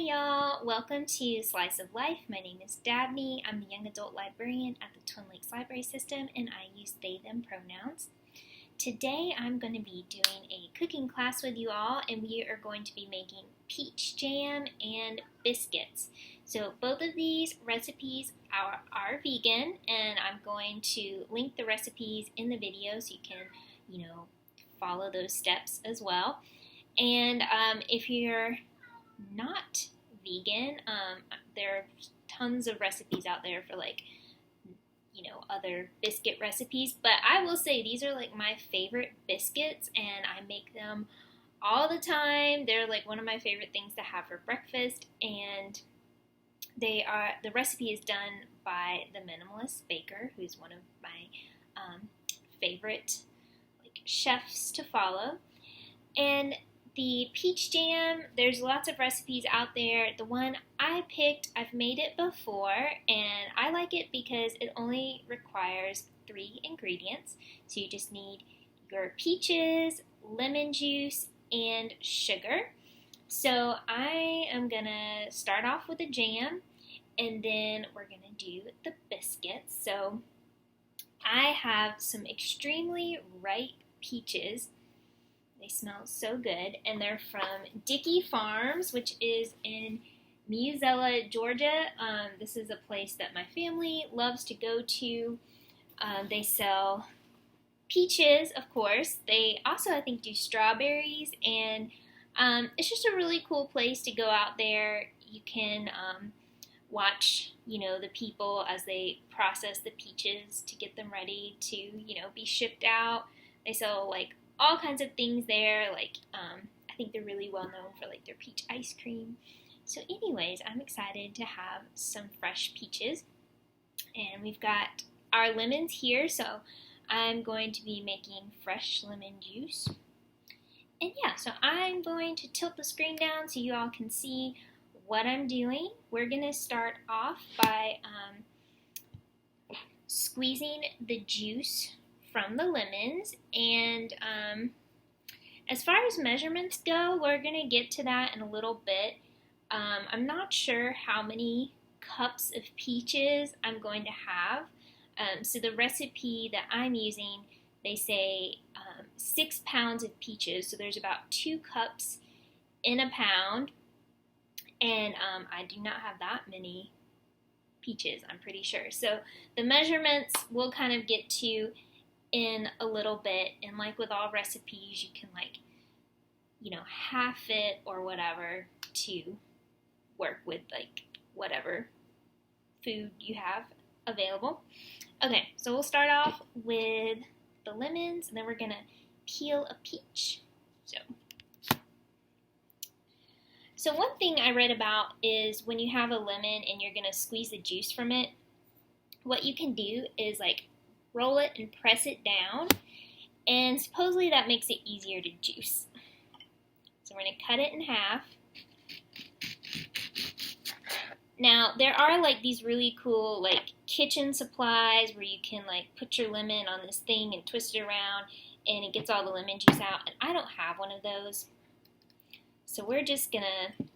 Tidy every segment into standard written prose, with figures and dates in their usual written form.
y'all, welcome to Slice of Life. My name is Dabney. I'm the young adult librarian at the Twin Lakes Library System and I use they, them pronouns. Today I'm going to be doing a cooking class with you all and we are going to be making peach jam and biscuits. So both of these recipes are vegan and I'm going to link the recipes in the video so you can, follow those steps as well. And if you're not vegan, there are tons of recipes out there for other biscuit recipes, but I will say these are like my favorite biscuits and I make them all the time. They're like one of my favorite things to have for breakfast, and the recipe is done by the Minimalist Baker, who's one of my favorite chefs to follow. And the peach jam, there's lots of recipes out there. The one I picked, I've made it before, and I like it because it only requires 3 ingredients. So you just need your peaches, lemon juice, and sugar. So I am gonna start off with the jam, and then we're gonna do the biscuits. So I have some extremely ripe peaches. They smell so good, and they're from Dickey Farms, which is in Musella, Georgia. This is a place that my family loves to go to. They sell peaches, of course. They also, I think, do strawberries, and it's just a really cool place to go out there. You can watch, the people as they process the peaches to get them ready to, be shipped out. They sell, all kinds of things there, I think they're really well known for their peach ice cream. So anyways, I'm excited to have some fresh peaches. And we've got our lemons here, so I'm going to be making fresh lemon juice. And yeah, so I'm going to tilt the screen down so you all can see what I'm doing. We're going to start off by squeezing the juice from the lemons, and as far as measurements go, we're going to get to that in a little bit. I'm not sure how many cups of peaches I'm going to have. So the recipe that I'm using, they say 6 pounds of peaches, so there's about 2 cups in a pound, and I do not have that many peaches, I'm pretty sure. So the measurements we'll kind of get to in a little bit, and with all recipes, you can half it or whatever to work with whatever food you have available. Okay, so we'll start off with the lemons, and then we're gonna peel a peach. So one thing I read about is when you have a lemon and you're gonna squeeze the juice from it, what you can do is roll it and press it down, and supposedly that makes it easier to juice. So we're going to cut it in half. Now there are these really cool kitchen supplies where you can put your lemon on this thing and twist it around and it gets all the lemon juice out, and I don't have one of those. So we're just going to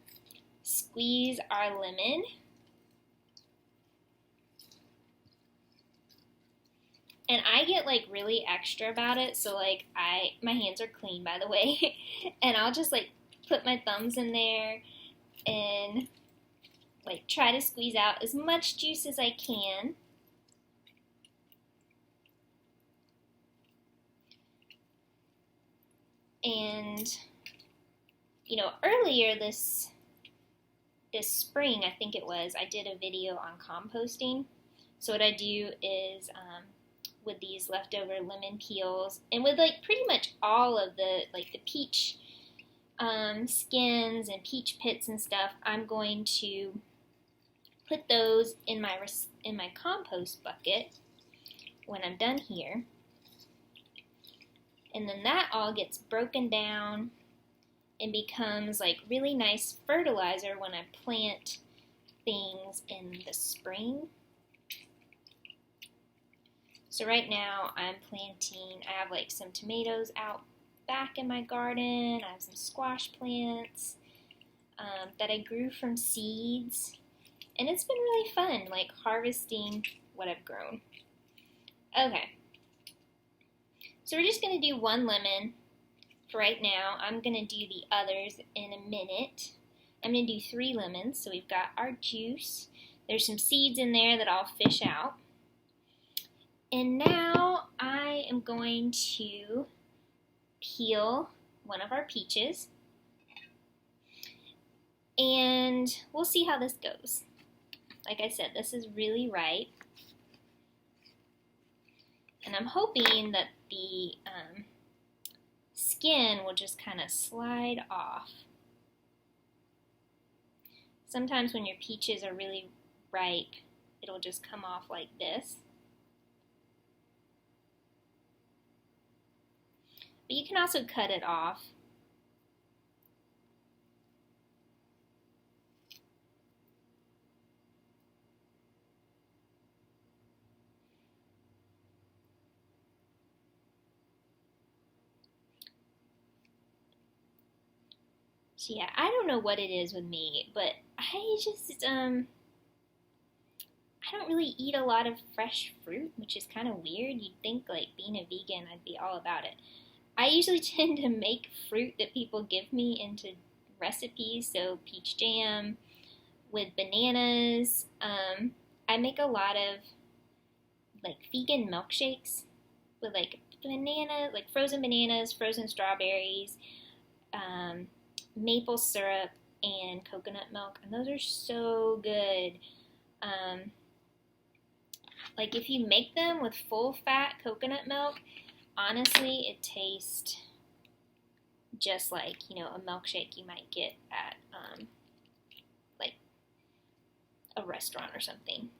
squeeze our lemon. And I get really extra about it, so my hands are clean, by the way, and I'll just put my thumbs in there and try to squeeze out as much juice as I can. And earlier this spring, I think it was, I did a video on composting. So what I do is with these leftover lemon peels, and with pretty much all of the the peach skins and peach pits and stuff, I'm going to put those in my compost bucket when I'm done here, and then that all gets broken down and becomes really nice fertilizer when I plant things in the spring. So right now I'm planting, I have some tomatoes out back in my garden, I have some squash plants, that I grew from seeds, and it's been really fun, like harvesting what I've grown. Okay, so we're just going to do one lemon for right now. I'm going to do the others in a minute. I'm going to do 3 lemons, so we've got our juice. There's some seeds in there that I'll fish out. And now I am going to peel one of our peaches. And we'll see how this goes. Like I said, this is really ripe. And I'm hoping that the skin will just kind of slide off. Sometimes when your peaches are really ripe, it'll just come off like this. But you can also cut it off. So yeah, I don't know what it is with me, but I just, I don't really eat a lot of fresh fruit, which is kind of weird. You'd think, like, being a vegan, I'd be all about it. I usually tend to make fruit that people give me into recipes, so peach jam with bananas. I make a lot of, like, vegan milkshakes with, like, frozen bananas, frozen strawberries, maple syrup, and coconut milk, and those are so good. Like, if you make them with full fat coconut milk, honestly, it tastes just like, you know, a milkshake you might get at like a restaurant or something.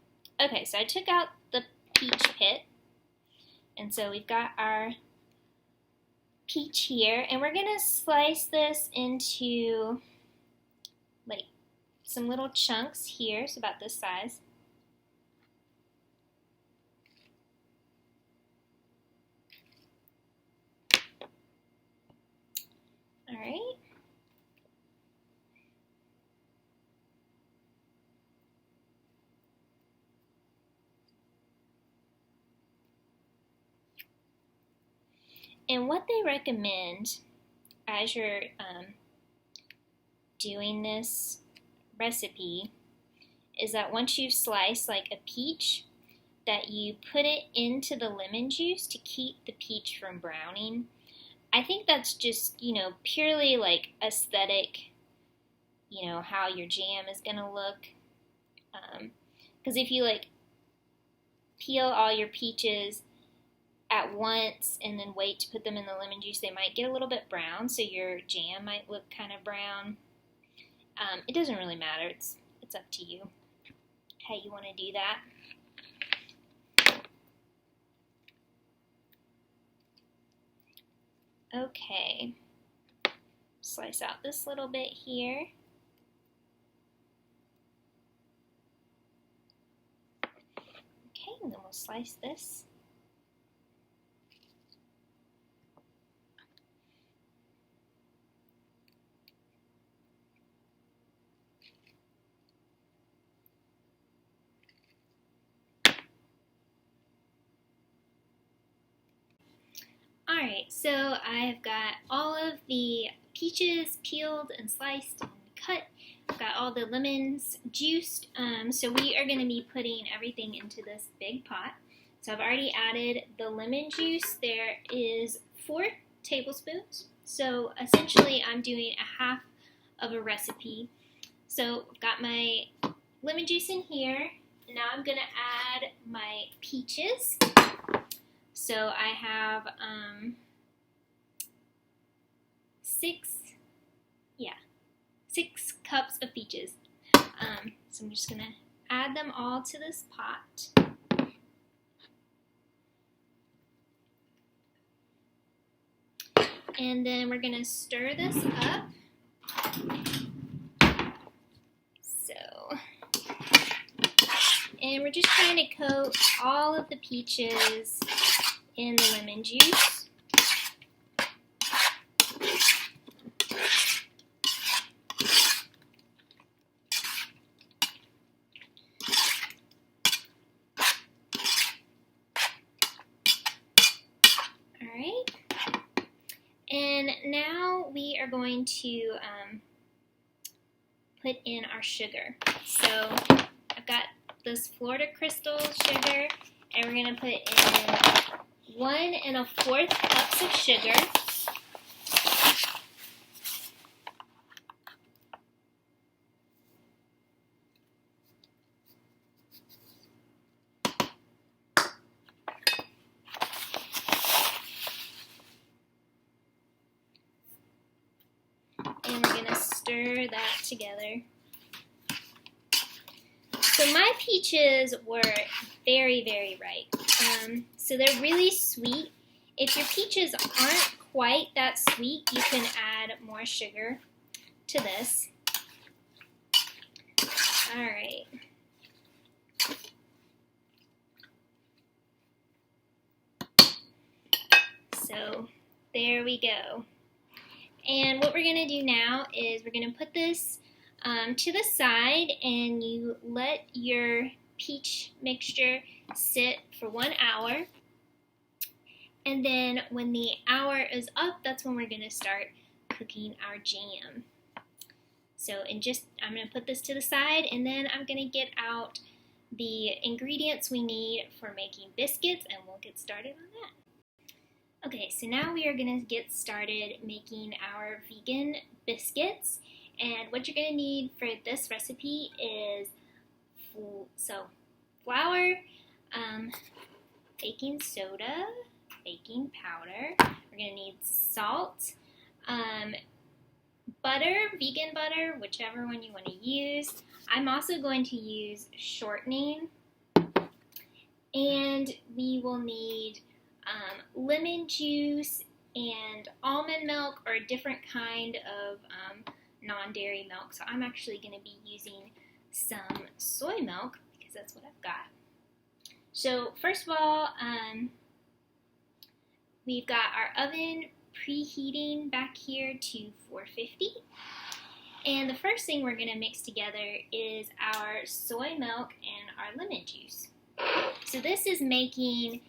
Okay, so I took out the peach pit, and so we've got our peach here, and we're gonna slice this into like some little chunks here, so about this size. All right. And what they recommend as you're doing this recipe is that once you've sliced like a peach, that you put it into the lemon juice to keep the peach from browning. I think that's just, you know, purely like aesthetic, you know, how your jam is going to look. Because if you like peel all your peaches at once and then wait to put them in the lemon juice, they might get a little bit brown, so your jam might look kind of brown. It doesn't really matter. It's up to you how you want to do that. Okay, slice out this little bit here. Okay, and then we'll slice this. Alright, so I've got all of the peaches peeled and sliced and cut. I've got all the lemons juiced. So we are going to be putting everything into this big pot. So I've already added the lemon juice. There is 4 tablespoons. So essentially I'm doing a half of a recipe. So I've got my lemon juice in here. Now I'm going to add my peaches. So I have 6 cups of peaches. So I'm just going to add them all to this pot. And then we're going to stir this up. And we're just trying to coat all of the peaches in the lemon juice. now we are going to put in our sugar. So I've got this Florida Crystal sugar, and we're going to put in 1 1/4 cups of sugar. And we're going to stir that together. So my peaches were very, very ripe. So they're really sweet. If your peaches aren't quite that sweet, you can add more sugar to this. All right. So there we go. And what we're going to do now is we're going to put this to the side, and you let your peach mixture sit for 1 hour. And then when the hour is up, that's when we're going to start cooking our jam. So I'm going to put this to the side, and then I'm going to get out the ingredients we need for making biscuits, and we'll get started on that. Okay, so now we are going to get started making our vegan biscuits. And what you're going to need for this recipe is flour, baking soda, baking powder. We're going to need salt, butter, vegan butter, whichever one you want to use. I'm also going to use shortening. And we will need lemon juice and almond milk, or a different kind of non-dairy milk. So I'm actually going to be using some soy milk because that's what I've got. So first of all, we've got our oven preheating back here to 450. And the first thing we're going to mix together is our soy milk and our lemon juice. So this is making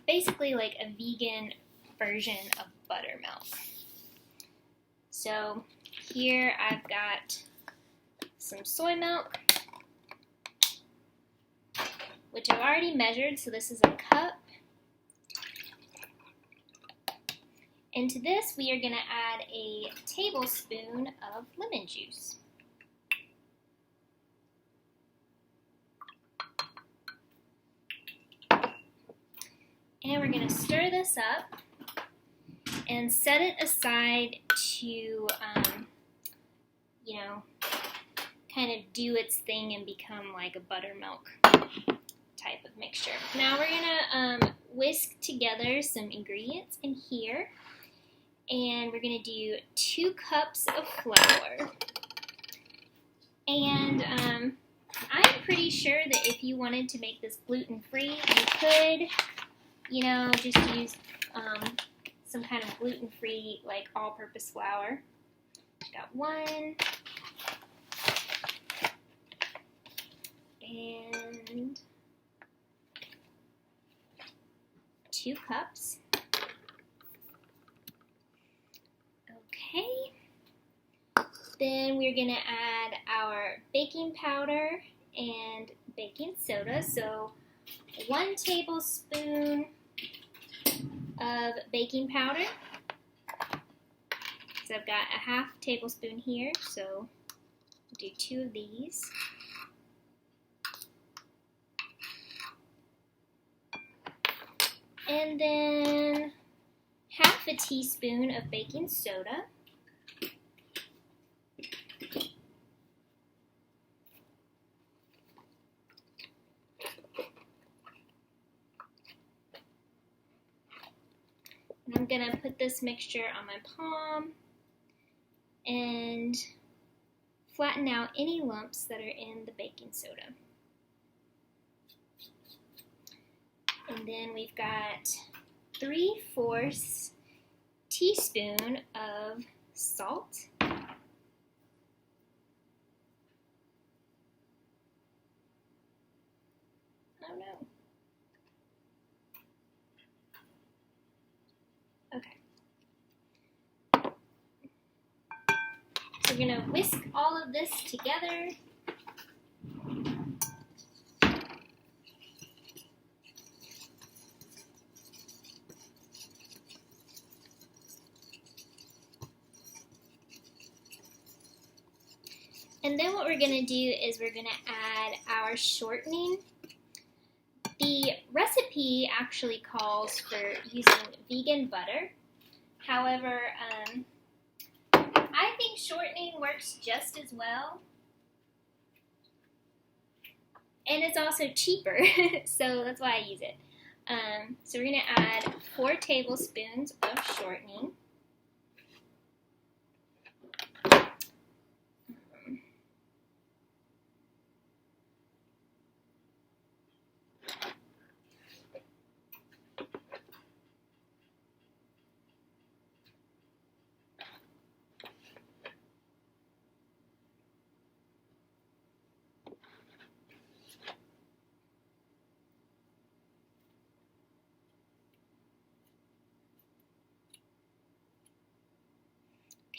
basically like a vegan version of buttermilk. So here I've got some soy milk, which I've already measured, so this is a cup. And to this we are going to add a tablespoon of lemon juice. And we're going to stir this up and set it aside to, kind of do its thing and become like a buttermilk type of mixture. Now we're going to whisk together some ingredients in here. And we're going to do 2 cups of flour. And I'm pretty sure that if you wanted to make this gluten-free, you could, just use some kind of gluten-free, like all-purpose flour. Got 1. And 2 cups. Okay. Then we're going to add our baking powder and baking soda. So 1 tablespoon of baking powder. So I've got a 1/2 tablespoon here, so I'll do 2 of these. And then 1/2 teaspoon of baking soda. And I'm going to put this mixture on my palm and flatten out any lumps that are in the baking soda. And then we've got 3/4 teaspoon of salt. I don't know. Okay. gonna whisk all of this together. And then what we're going to do is we're going to add our shortening. The recipe actually calls for using vegan butter. However, I think shortening works just as well. And it's also cheaper, so that's why I use it. So we're going to add 4 tablespoons of shortening.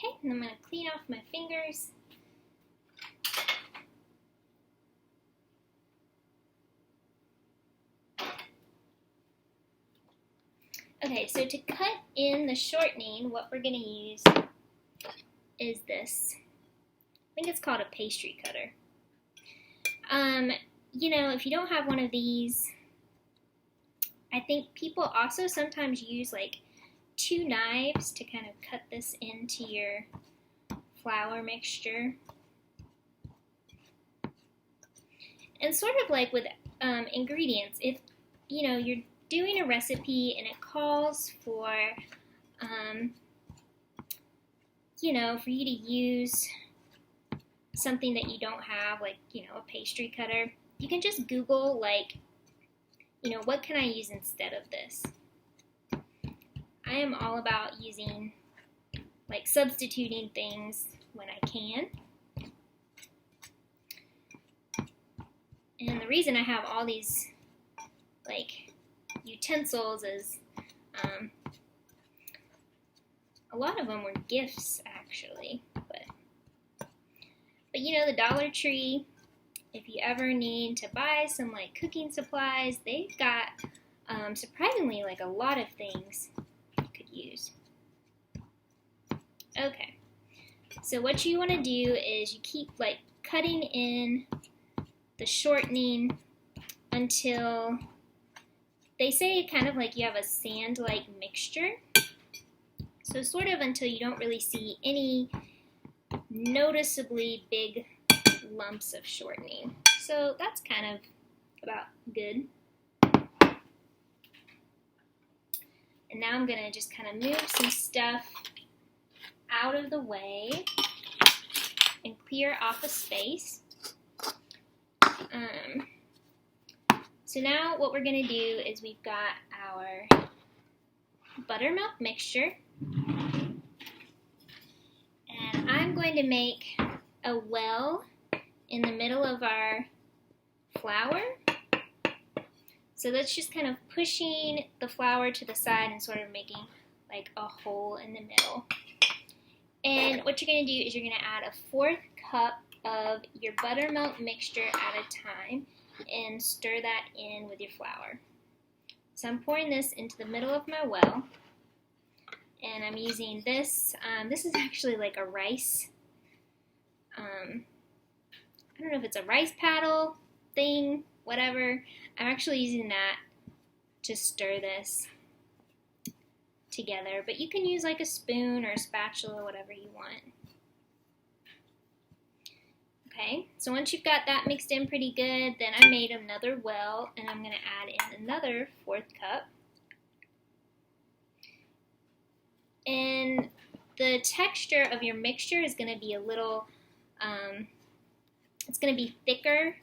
Okay, and I'm going to clean off my fingers. Okay, so to cut in the shortening, what we're going to use is this. I think it's called a pastry cutter. You know, if you don't have one of these, I think people also sometimes use like 2 knives to kind of cut this into your flour mixture. And sort of like with ingredients, if you know you're doing a recipe and it calls for you know, for you to use something that you don't have, like, you know, a pastry cutter, you can just Google, like, you know, what can I use instead of this? I am all about using, like, substituting things when I can. And the reason I have all these, like, utensils is a lot of them were gifts, actually. But you know, the Dollar Tree, if you ever need to buy some, like, cooking supplies, they've got surprisingly, like, a lot of things you could use. Okay, so what you want to do is you keep, like, cutting in the shortening until they say kind of like you have a sand-like mixture. So sort of until you don't really see any noticeably big lumps of shortening. So that's kind of about good. And now I'm going to just kind of move some stuff out of the way and clear off a space. So now what we're going to do is we've got our buttermilk mixture. And I'm going to make a well in the middle of our flour. So that's just kind of pushing the flour to the side and sort of making like a hole in the middle. And what you're going to do is you're going to add a 1/4 cup of your buttermilk mixture at a time and stir that in with your flour. So I'm pouring this into the middle of my well. And I'm using this. This is actually like a rice. I don't know if it's a rice paddle thing, whatever. I'm actually using that to stir this together. But you can use like a spoon or a spatula, whatever you want. Okay, so once you've got that mixed in pretty good, then I made another well, and I'm going to add in another 1/4 cup. And the texture of your mixture is going to be a little, it's going to be thicker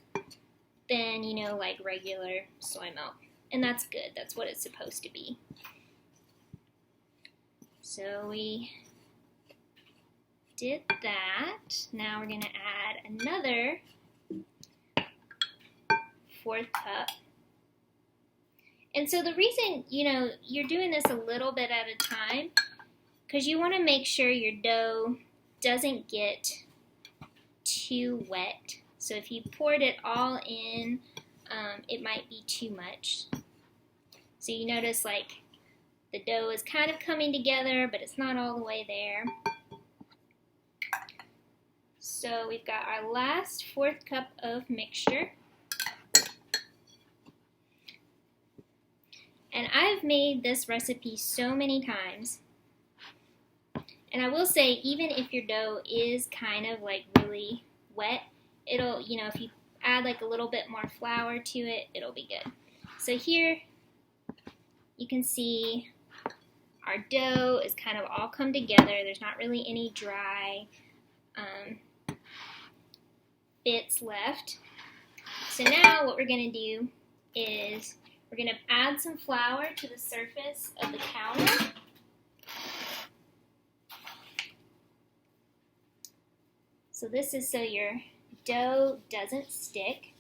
than, you know, like regular soy milk. And that's good. That's what it's supposed to be. So we did that. Now we're going to add another 1/4 cup. And so the reason, you know, you're doing this a little bit at a time, because you want to make sure your dough doesn't get too wet. So if you poured it all in, it might be too much. So you notice like the dough is kind of coming together, but it's not all the way there. So we've got our last 1/4 cup of mixture. And I've made this recipe so many times. And I will say, even if your dough is kind of like really wet, it'll, if you add like a little bit more flour to it, it'll be good. So here you can see our dough is kind of all come together. There's not really any dry bits left. So now what we're going to do is we're going to add some flour to the surface of the counter. So this is so your dough doesn't stick.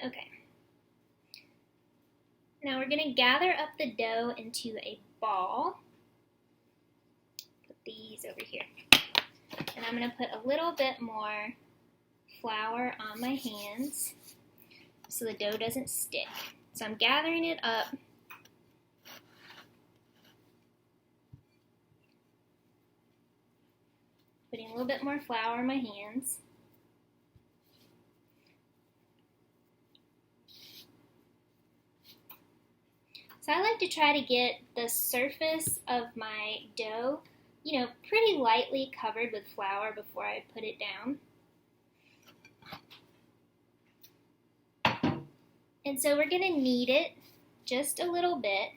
Okay. Now we're going to gather up the dough into a ball. Put these over here. And I'm going to put a little bit more flour on my hands so the dough doesn't stick. So I'm gathering it up. Putting a little bit more flour on my hands. So I like to try to get the surface of my dough, pretty lightly covered with flour before I put it down. And so we're going to knead it just a little bit,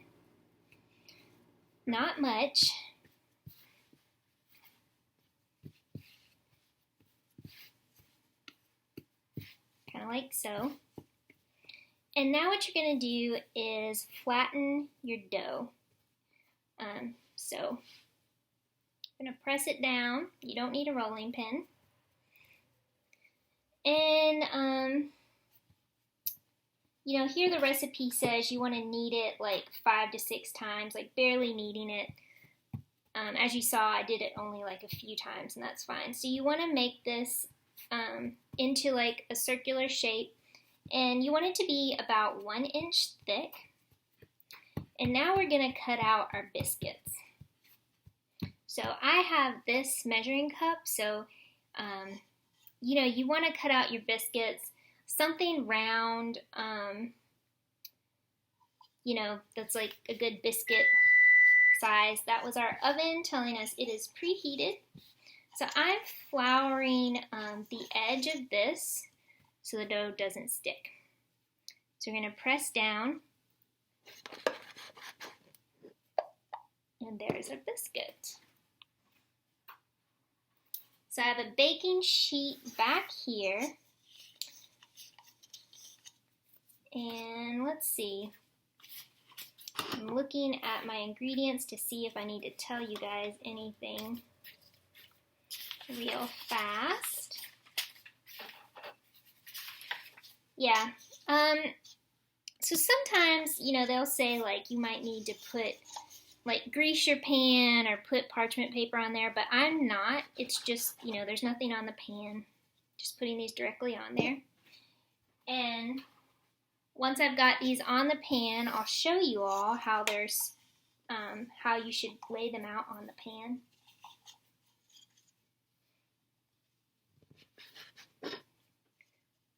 not much. Kind of like so. And now what you're going to do is flatten your dough. So I'm going to press it down. You don't need a rolling pin. And, here the recipe says you want to knead it like 5 to 6 times, like barely kneading it. As you saw, I did it only like a few times, and that's fine. So you want to make this into like a circular shape. And you want it to be about 1 inch thick. And now we're going to cut out our biscuits. So I have this measuring cup. So, you want to cut out your biscuits, something round, that's like a good biscuit size. That was our oven telling us it is preheated. So I'm flouring the edge of this so the dough doesn't stick. So we're going to press down, and there's our biscuit. So I have a baking sheet back here, and let's see, I'm looking at my ingredients to see if I need to tell you guys anything real fast. Yeah, so sometimes, they'll say, like, you might need to put, like, grease your pan or put parchment paper on there, but I'm not. It's just, there's nothing on the pan. Just putting these directly on there. And once I've got these on the pan, I'll show you all how how you should lay them out on the pan.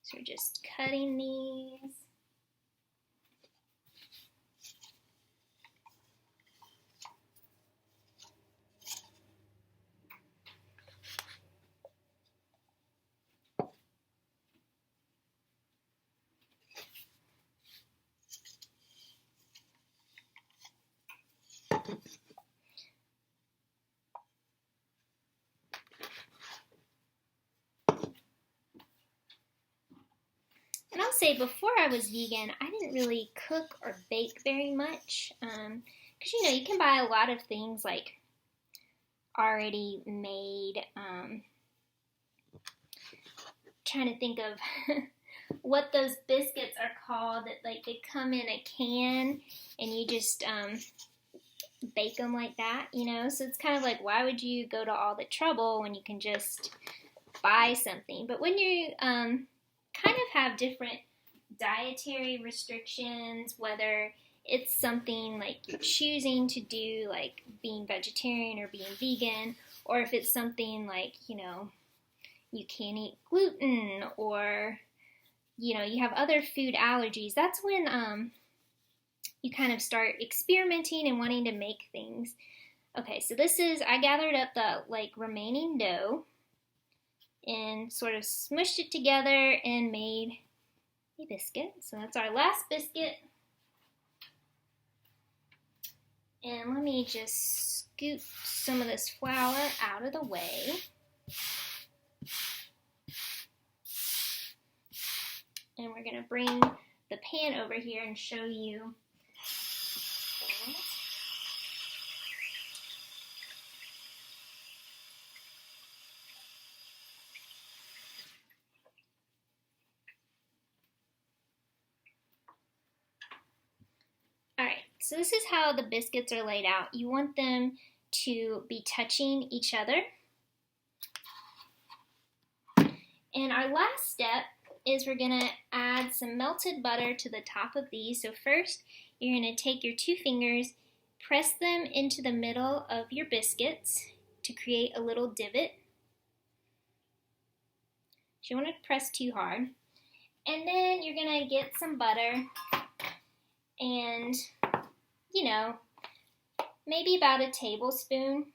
So we're just cutting these. And I'll say, before I was vegan, I didn't really cook or bake very much. Because, you can buy a lot of things like already made trying to think of what those biscuits are called, that like they come in a can and you just bake them like that, you know? So it's kind of like, why would you go to all the trouble when you can just buy something? But when you kind of have different dietary restrictions, whether it's something like you're choosing to do, like being vegetarian or being vegan, or if it's something like, you know, you can't eat gluten, or, you know, you have other food allergies, that's when you kind of start experimenting and wanting to make things. Okay, so this is, I gathered up the like remaining dough and sort of smushed it together and made a biscuit. So that's our last biscuit. And let me just scoop some of this flour out of the way. And we're going to bring the pan over here and show you. Alright, so this is how the biscuits are laid out. You want them to be touching each other. And our last step is we're going to add some melted butter to the top of these. So first, you're going to take your 2 fingers, press them into the middle of your biscuits to create a little divot. So you don't want to press too hard. And then you're going to get some butter and, you know, maybe about a tablespoon.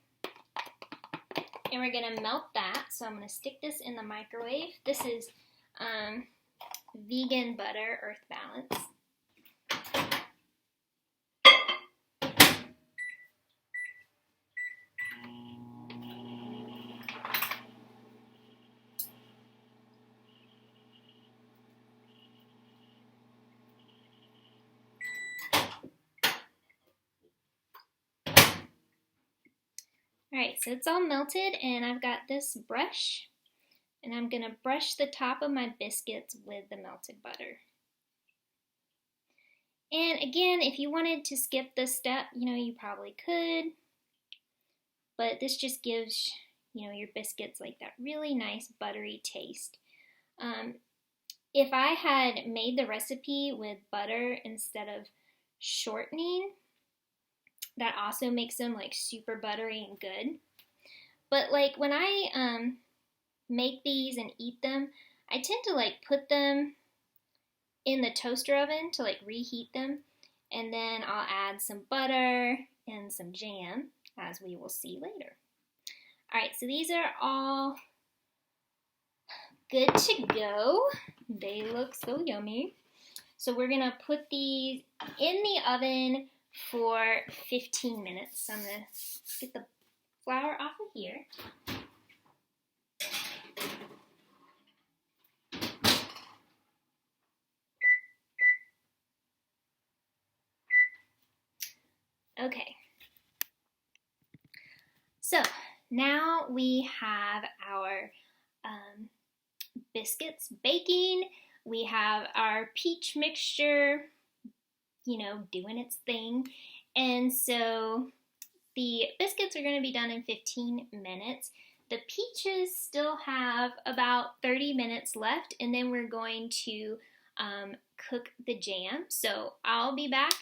And we're going to melt that. So I'm going to stick this in the microwave. This is vegan butter, Earth Balance. Alright, so it's all melted, and I've got this brush, and I'm going to brush the top of my biscuits with the melted butter. And again, if you wanted to skip this step, you know, you probably could, but this just gives, you know, your biscuits like that really nice buttery taste. If I had made the recipe with butter instead of shortening, that also makes them like super buttery and good. But like when I make these and eat them, I tend to like put them in the toaster oven to like reheat them, and then I'll add some butter and some jam, as we will see later. Alright, so these are all good to go. They look so yummy. So we're gonna put these in the oven for 15 minutes. So I'm going to get the flour off of here. Okay. So now we have our biscuits baking. We have our peach mixture, you know, doing its thing. And so the biscuits are going to be done in 15 minutes. The peaches still have about 30 minutes left, and then we're going to cook the jam. So I'll be back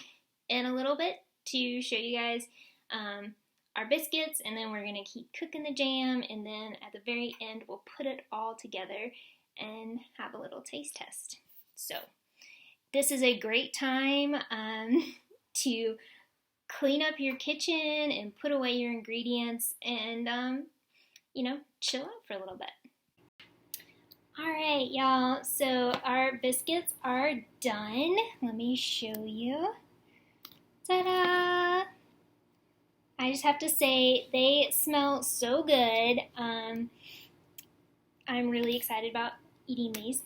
in a little bit to show you guys our biscuits, and then we're going to keep cooking the jam, and then at the very end we'll put it all together and have a little taste test. So this is a great time to clean up your kitchen and put away your ingredients and, you know, chill out for a little bit. Alright, y'all, so our biscuits are done. Let me show you. Ta-da! I just have to say, they smell so good. I'm really excited about eating these.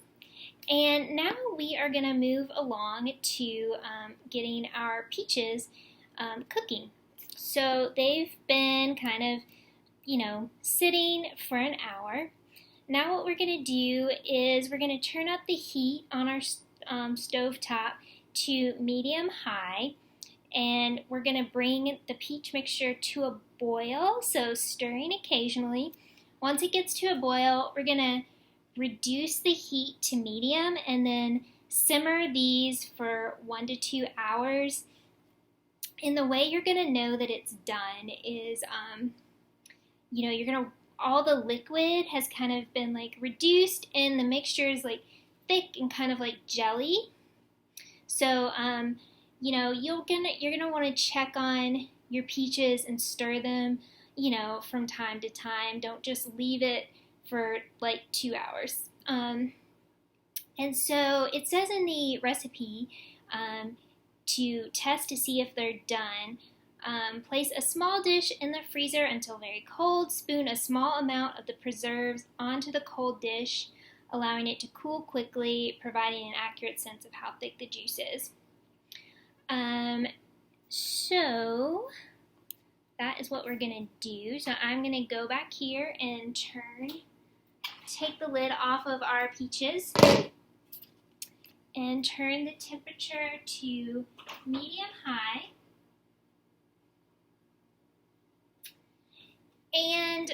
And now we are going to move along to getting our peaches cooking. So they've been kind of, you know, sitting for an hour. now what we're going to do is we're going to turn up the heat on our stove top to medium high, and we're going to bring the peach mixture to a boil, so stirring occasionally. Once it gets to a boil, we're going to reduce the heat to medium and then simmer these for 1 to 2 hours. And the way you're going to know that it's done is, you're going to, all the liquid has kind of been like reduced and the mixture is like thick and kind of like jelly. So, you're gonna want to check on your peaches and stir them, from time to time. Don't just leave it for like 2 hours. And so it says in the recipe to test to see if they're done. Place a small dish in the freezer until very cold. Spoon a small amount of the preserves onto the cold dish, allowing it to cool quickly, providing an accurate sense of how thick the juice is. So that is what we're going to do. So I'm going to go back here and take the lid off of our peaches and turn the temperature to medium high. And,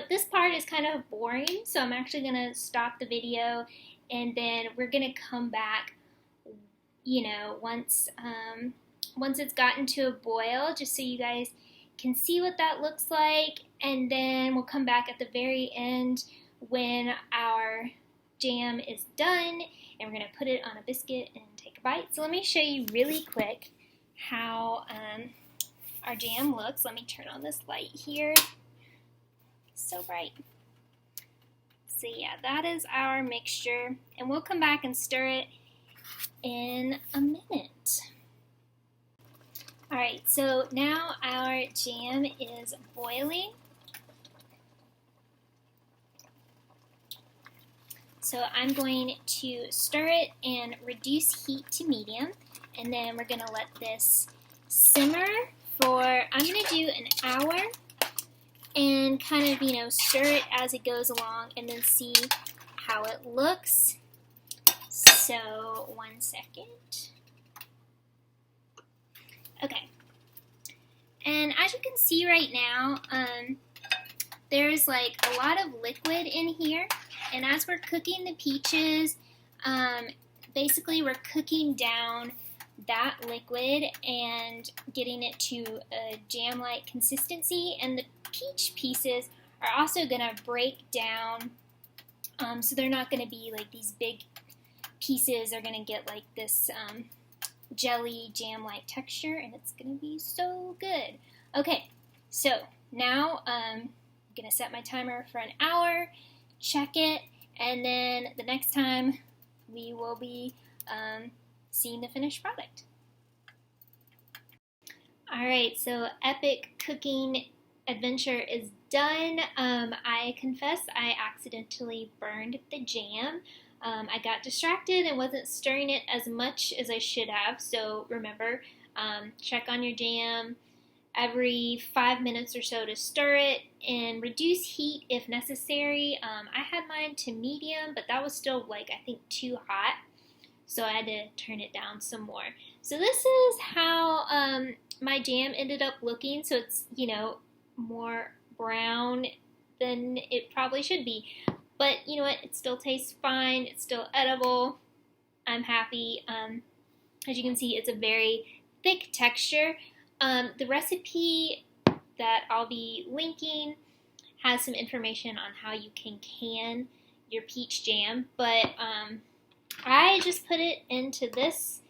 this part is kind of boring, so I'm actually going to stop the video, and then we're going to come back, once it's gotten to a boil, just so you guys can see what that looks like, and then we'll come back at the very end when our jam is done, and we're going to put it on a biscuit and take a bite. So let me show you really quick how our jam looks. Let me turn on this light here. So bright. So yeah, that is our mixture, and we'll come back and stir it in a minute. Alright, so now our jam is boiling. So I'm going to stir it and reduce heat to medium, and then we're going to let this simmer for, I'm going to do an hour, and kind of, stir it as it goes along and then see how it looks. So, 1 second. Okay. And as you can see right now, there's like a lot of liquid in here. And as we're cooking the peaches, basically we're cooking down that liquid and getting it to a jam-like consistency, and the peach pieces are also going to break down, so they're not going to be like these big pieces. They're going to get like this jelly jam-like texture, and it's going to be so good. Okay, so now I'm going to set my timer for an hour, check it, and then the next time we will be seeing the finished product. Alright, so epic cooking adventure is done. I confess I accidentally burned the jam. I got distracted and wasn't stirring it as much as I should have, so remember, check on your jam every 5 minutes or so to stir it, and reduce heat if necessary. I had mine to medium, but that was still like I think too hot, so I had to turn it down some more. So this is how my jam ended up looking. So it's, more brown than it probably should be. But you know what? It still tastes fine. It's still edible. I'm happy. As you can see, it's a very thick texture. The recipe that I'll be linking has some information on how you can your peach jam, but I just put it into this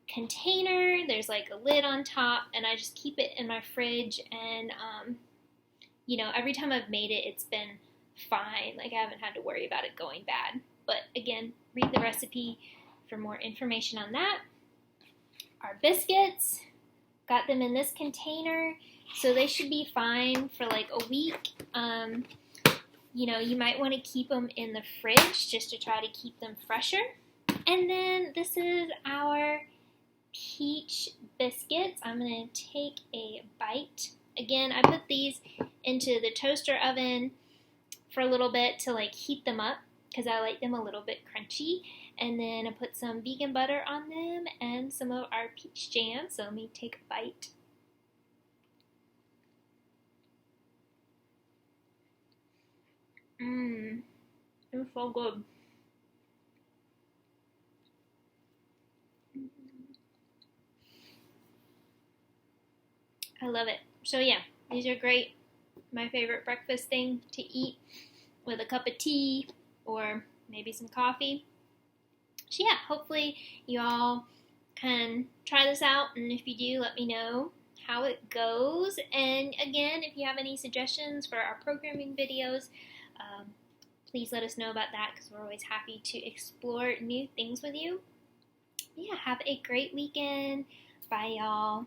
container. There's like a lid on top, and I just keep it in my fridge, and every time I've made it, it's been fine. Like, I haven't had to worry about it going bad. But again, read the recipe for more information on that. Our biscuits, got them in this container, so they should be fine for like a week. You might want to keep them in the fridge just to try to keep them fresher. And then this is our peach biscuits. I'm going to take a bite. Again, I put these into the toaster oven for a little bit to like heat them up because I like them a little bit crunchy. And then I put some vegan butter on them and some of our peach jam. So let me take a bite. Mmm, it's so good. I love it. So yeah, these are great. My favorite breakfast thing to eat with a cup of tea or maybe some coffee. So yeah, hopefully you all can try this out, and if you do, let me know how it goes. And again, if you have any suggestions for our programming videos, please let us know about that because we're always happy to explore new things with you. Yeah, have a great weekend. Bye, y'all.